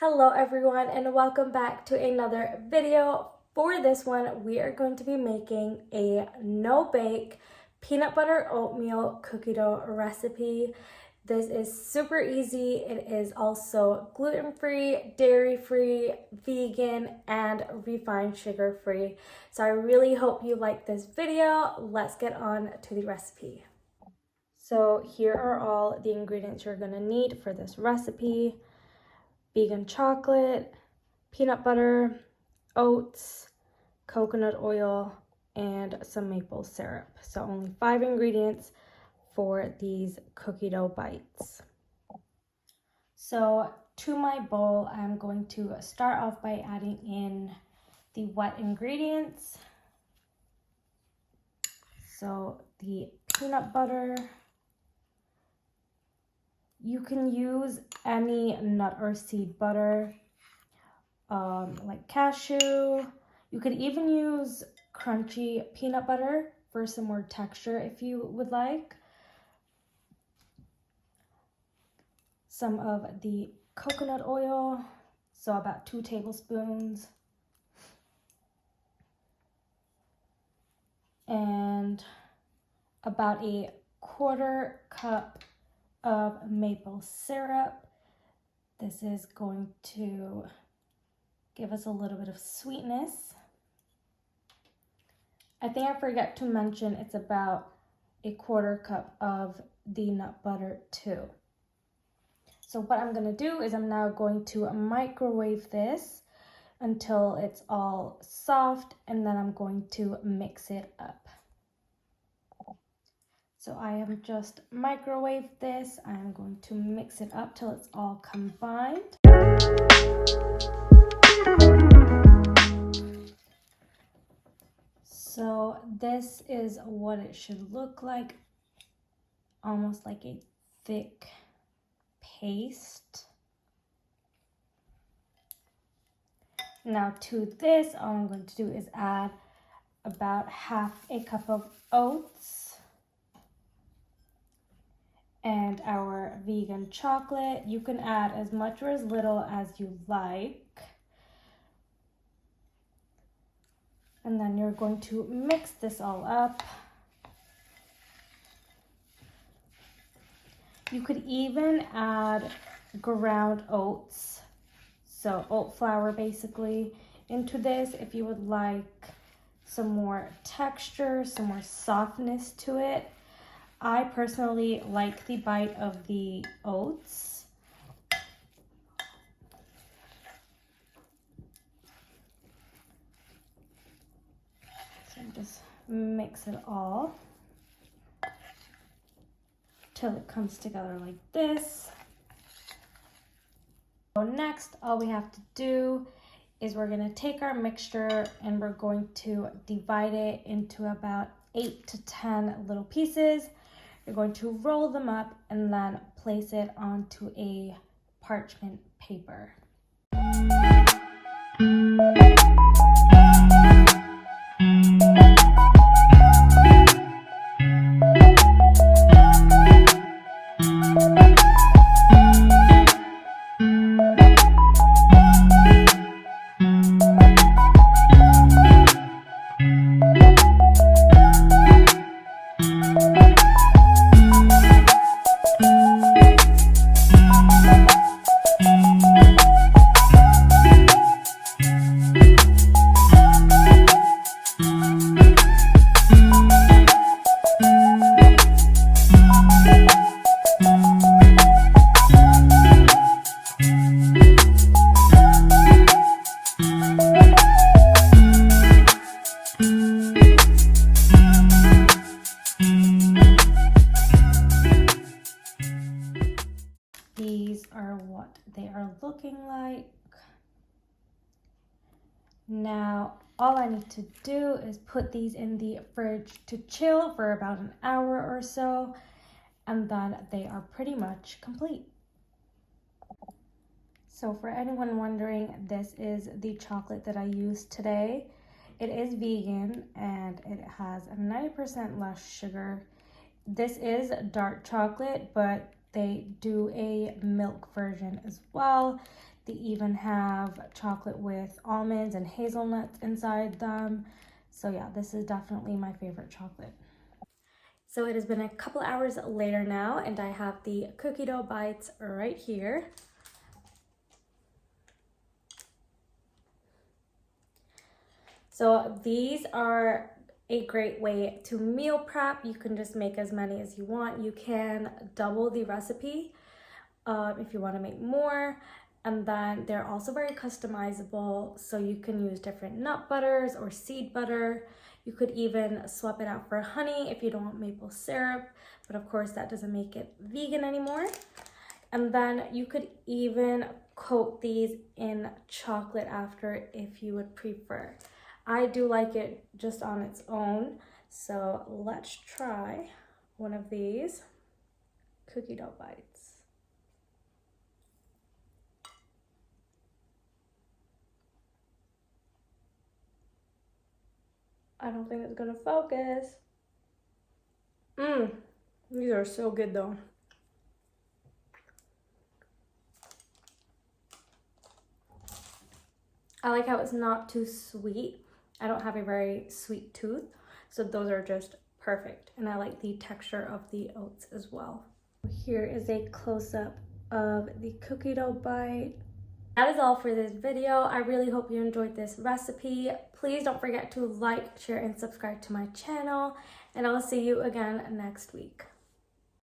Hello everyone and welcome back to another video. For this one, we are going to be making a no-bake peanut butter oatmeal cookie dough recipe. This is super easy. It is also gluten-free, dairy-free, vegan, and refined sugar-free. So I really hope you like this video. Let's get on to the recipe. So here are all the ingredients you're gonna need for this recipe. Vegan chocolate, peanut butter, oats, coconut oil, and some maple syrup. So only 5 ingredients for these cookie dough bites. So to my bowl, I'm going to start off by adding in the wet ingredients. So the peanut butter. You can use any nut or seed butter, like cashew. You could even use crunchy peanut butter for some more texture if you would like. Some of the coconut oil, so about 2 tablespoons. And about a 1/4 cup of maple syrup. This is going to give us a little bit of sweetness. I think I forgot to mention it's about a 1/4 cup of the nut butter too. So what I'm gonna do is I'm now going to microwave this until it's all soft, and then I'm going to mix it up. So I have just microwaved this. I'm going to mix it up till it's all combined. So this is what it should look like, almost like a thick paste. Now to this, all I'm going to do is add about 1/2 cup of oats and our vegan chocolate. You can add as much or as little as you like. And then you're going to mix this all up. You could even add ground oats, so oat flour basically, into this if you would like some more texture, some more softness to it. I personally like the bite of the oats. So just mix it all till it comes together like this. So next, all we have to do is we're gonna take our mixture and we're going to divide it into about 8 to 10 little pieces. You're going to roll them up and then place it onto a parchment paper. These are what they are looking like. Now, all I need to do is put these in the fridge to chill for about an hour or so, and then they are pretty much complete. So for anyone wondering, this is the chocolate that I used today. It is vegan and it has 90% less sugar. This is dark chocolate, but they do a milk version as well. They even have chocolate with almonds and hazelnuts inside them. So yeah, this is definitely my favorite chocolate. So it has been a couple hours later now, and I have the cookie dough bites right here. So these are a great way to meal prep. You can just make as many as you want. You can double the recipe if you want to make more. And then they're also very customizable, so you can use different nut butters or seed butter. You could even swap it out for honey if you don't want maple syrup, but of course that doesn't make it vegan anymore. And then you could even coat these in chocolate after if you would prefer. I do like it just on its own, so let's try one of these cookie dough bites. I don't think it's gonna focus. These are so good though. I like how it's not too sweet. I don't have a very sweet tooth, so those are just perfect. And I like the texture of the oats as well. Here is a close-up of the cookie dough bite. That is all for this video. I really hope you enjoyed this recipe. Please don't forget to like, share, and subscribe to my channel, and I'll see you again next week.